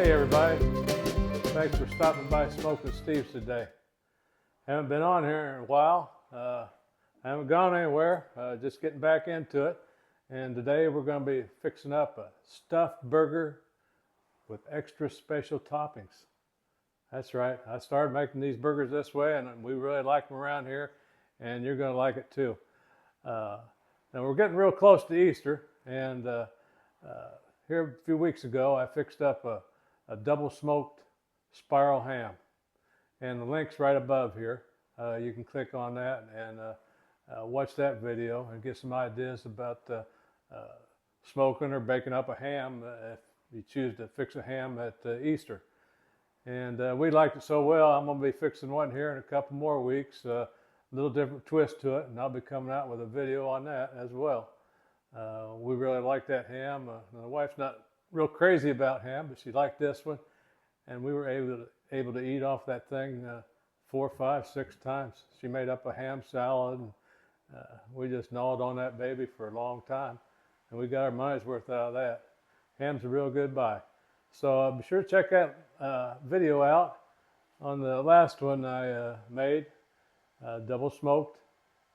Hey everybody, thanks for stopping by SmokinSteve's today. Haven't been on here in a while, haven't gone anywhere, just getting back into it. And today we're going to be fixing up a stuffed burger with extra special toppings. That's right, I started making these burgers this way and we really like them around here, and you're going to like it too. Now we're getting real close to Easter, and here a few weeks ago I fixed up a double smoked spiral ham, and the link's right above here. You can click on that and watch that video and get some ideas about smoking or baking up a ham if you choose to fix a ham at Easter. And we liked it so well, I'm going to be fixing one here in a couple more weeks, a little different twist to it, and I'll be coming out with a video on that as well. We really like that ham. My wife's not real crazy about ham, but she liked this one, and we were able to eat off that thing 4, 5, 6 times. She made up a ham salad, and we just gnawed on that baby for a long time, and we got our money's worth out of that. Ham's a real good buy. So be sure to check that video out. On the last one I made, double smoked,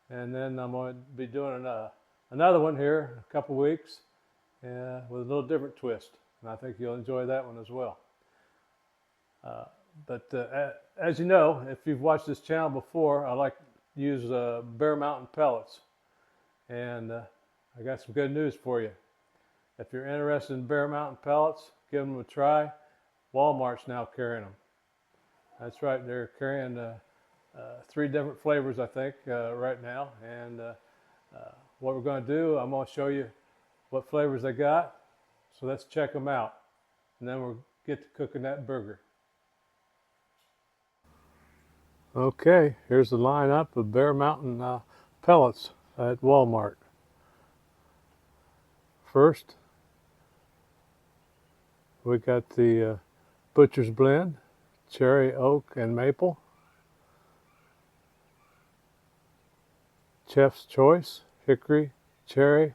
and then I'm going to be doing another one here in a couple weeks with a little different twist, and I think you'll enjoy that one as well. But as you know, if you've watched this channel before, I like to use Bear Mountain pellets, and I got some good news for you. If you're interested in Bear Mountain pellets, give them a try. Walmart's now carrying them. That's right, they're carrying 3 different flavors, I think, right now. And what we're going to do, I'm going to show you what flavors they got. So let's check them out, and then we'll get to cooking that burger. Okay, here's the lineup of Bear Mountain pellets at Walmart. First, we got the Butcher's Blend, cherry, oak, and maple. Chef's Choice, hickory, cherry,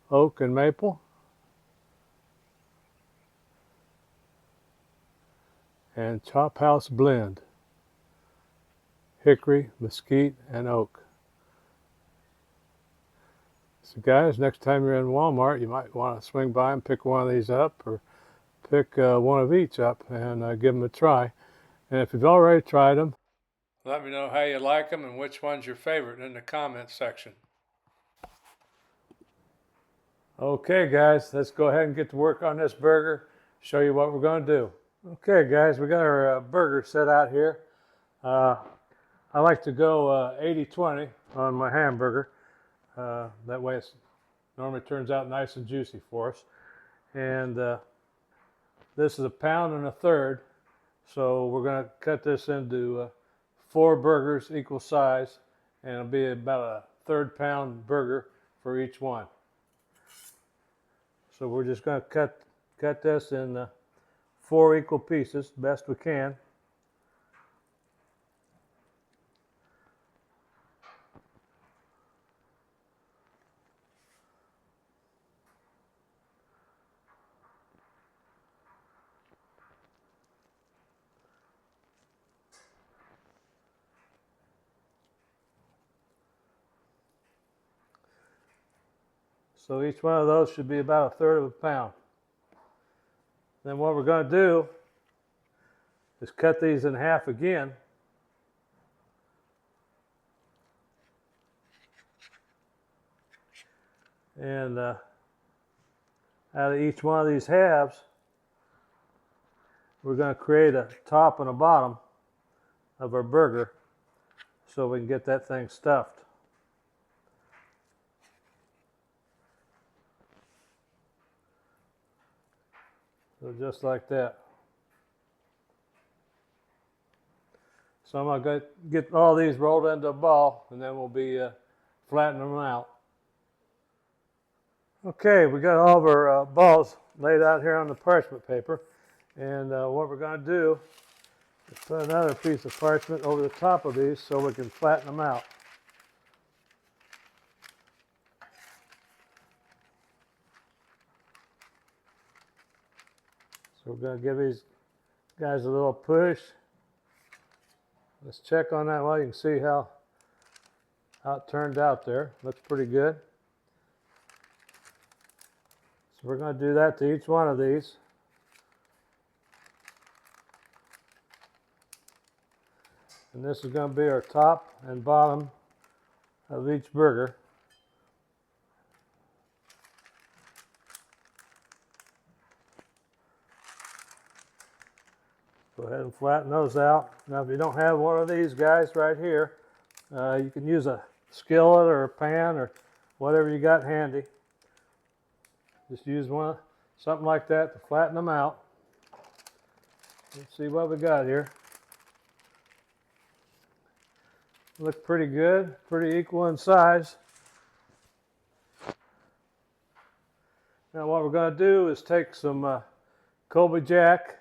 oak, and maple. And Chop House Blend, hickory, mesquite, and oak. So guys, next time you're in Walmart, you might want to swing by and pick one of these up, or pick one of each up and give them a try. And if you've already tried them, let me know how you like them and which one's your favorite in the comments section. Okay guys, let's go ahead and get to work on this burger, show you what we're going to do. Okay guys, we got our burger set out here. I like to go 80-20 on my hamburger. That way it normally turns out nice and juicy for us. And this is 1 1/3 pounds, so we're going to cut this into 4 burgers equal size, and it'll be about a 1/3 pound burger for each one. So we're just going to cut this in 4 equal pieces, best we can. So each one of those should be about 1/3 pound. Then what we're going to do is cut these in half again. And out of each one of these halves, we're going to create a top and a bottom of our burger so we can get that thing stuffed. So just like that. So I'm going to get all these rolled into a ball, and then we'll be flattening them out. Okay, we got all of our balls laid out here on the parchment paper, and what we're going to do is put another piece of parchment over the top of these so we can flatten them out. So we're going to give these guys a little push. Let's check on that while you can see how it turned out there. Looks pretty good. So we're going to do that to each one of these. And this is going to be our top and bottom of each burger. Go ahead and flatten those out. Now if you don't have one of these guys right here, you can use a skillet or a pan or whatever you got handy. Just use something like that to flatten them out. Let's see what we got here. Look pretty good, pretty equal in size. Now what we're going to do is take some Colby Jack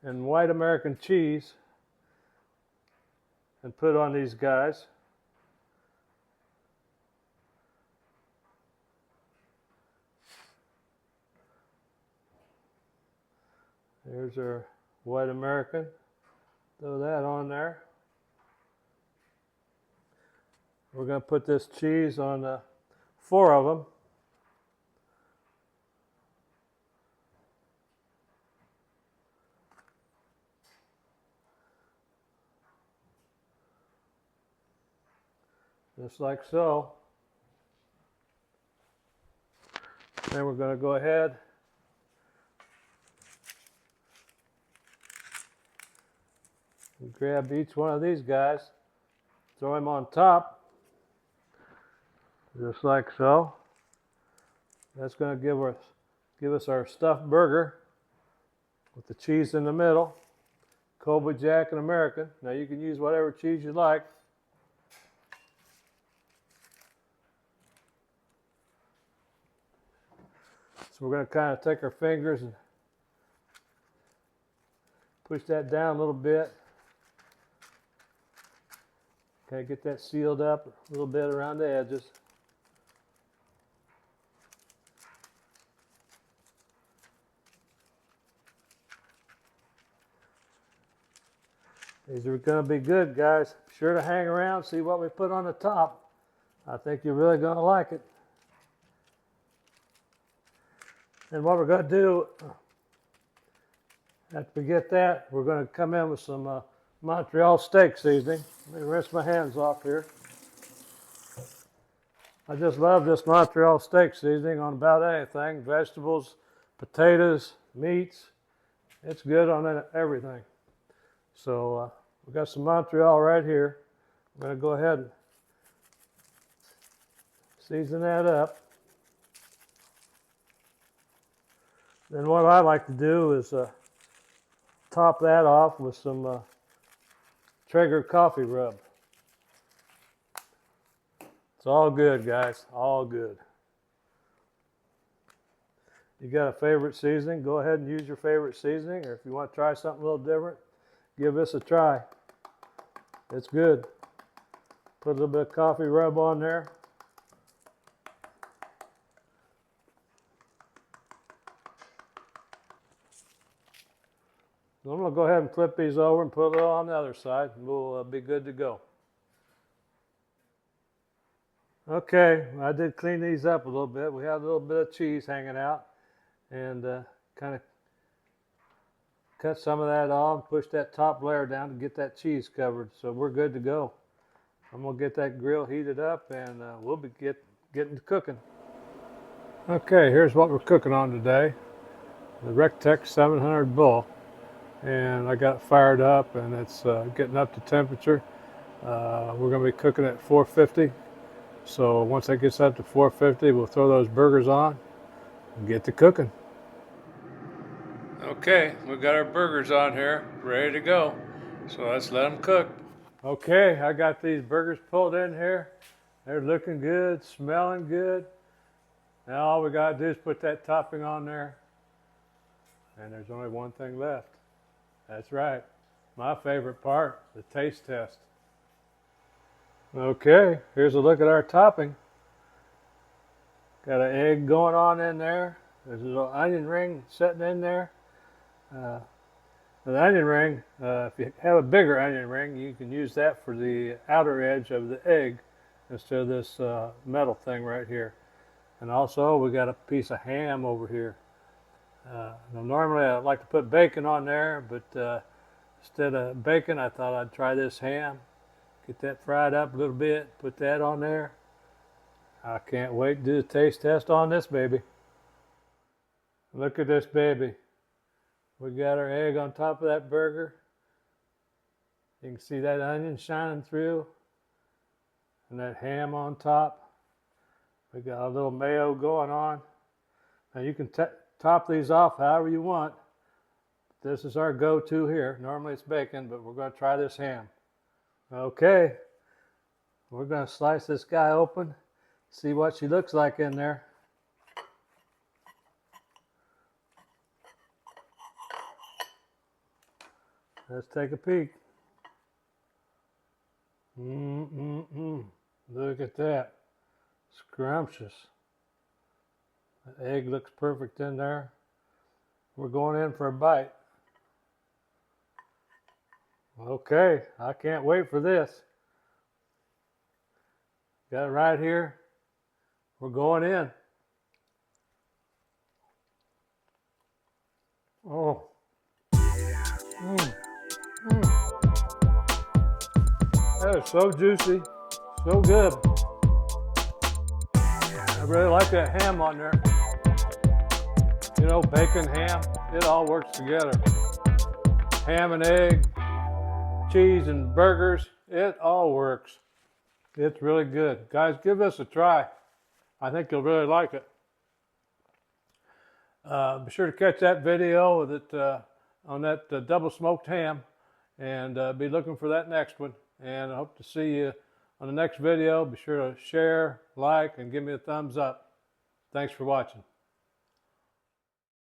and white American cheese and put on these guys. There's our white American. Throw that on there. We're going to put this cheese on 4 of them. Just like so. Then we're going to go ahead and grab each one of these guys, throw them on top, just like so. That's going to give us our stuffed burger with the cheese in the middle, Colby Jack and American. Now you can use whatever cheese you like. So we're going to kind of take our fingers and push that down a little bit. Kind of get that sealed up a little bit around the edges. These are going to be good, guys. Be sure to hang around, see what we put on the top. I think you're really going to like it. And what we're going to do, after we get that, we're going to come in with some Montreal steak seasoning. Let me rinse my hands off here. I just love this Montreal steak seasoning on about anything. Vegetables, potatoes, meats. It's good on everything. So we've got some Montreal right here. I'm going to go ahead and season that up. Then what I like to do is top that off with some Traeger coffee rub. It's all good, guys, all good. You got a favorite seasoning, go ahead and use your favorite seasoning, or if you want to try something a little different, give this a try. It's good. Put a little bit of coffee rub on there. So I'm going to go ahead and flip these over and put it on the other side, and we'll be good to go. Okay, I did clean these up a little bit. We had a little bit of cheese hanging out, and kind of cut some of that off, push that top layer down to get that cheese covered. So we're good to go. I'm going to get that grill heated up, and we'll be getting to cooking. Okay, here's what we're cooking on today. The RecTeq 700 Bull. And I got it fired up, and it's getting up to temperature. We're going to be cooking at 450. So once it gets up to 450, we'll throw those burgers on and get to cooking. Okay, we've got our burgers on here, ready to go. So let's let them cook. Okay, I got these burgers pulled in here. They're looking good, smelling good. Now all we got to do is put that topping on there. And there's only one thing left. That's right, my favorite part, the taste test. Okay, here's a look at our topping. Got an egg going on in there. There's a little onion ring sitting in there. The onion ring, if you have a bigger onion ring, you can use that for the outer edge of the egg instead of this metal thing right here. And also we got a piece of ham over here. Now normally I like to put bacon on there, but instead of bacon I thought I'd try this ham. Get that fried up a little bit, put that on there. I can't wait to do the taste test on this baby. Look at this baby. We got our egg on top of that burger. You can see that onion shining through and that ham on top. We got a little mayo going on. Now you can top these off however you want. This is our go-to here. Normally it's bacon, but we're going to try this ham. Okay, we're going to slice this guy open, see what she looks like in there. Let's take a peek. Look at that. Scrumptious. The egg looks perfect in there. We're going in for a bite. Okay, I can't wait for this. Got it right here. We're going in. Oh. That is so juicy, so good. I really like that ham on there. You know, bacon, ham, it all works together. Ham and egg, cheese and burgers, it all works. It's really good. Guys, give this a try. I think you'll really like it. Be sure to catch that video with it on that double smoked ham, and be looking for that next one. And I hope to see you on the next video. Be sure to share, like, and give me a thumbs up. Thanks for watching.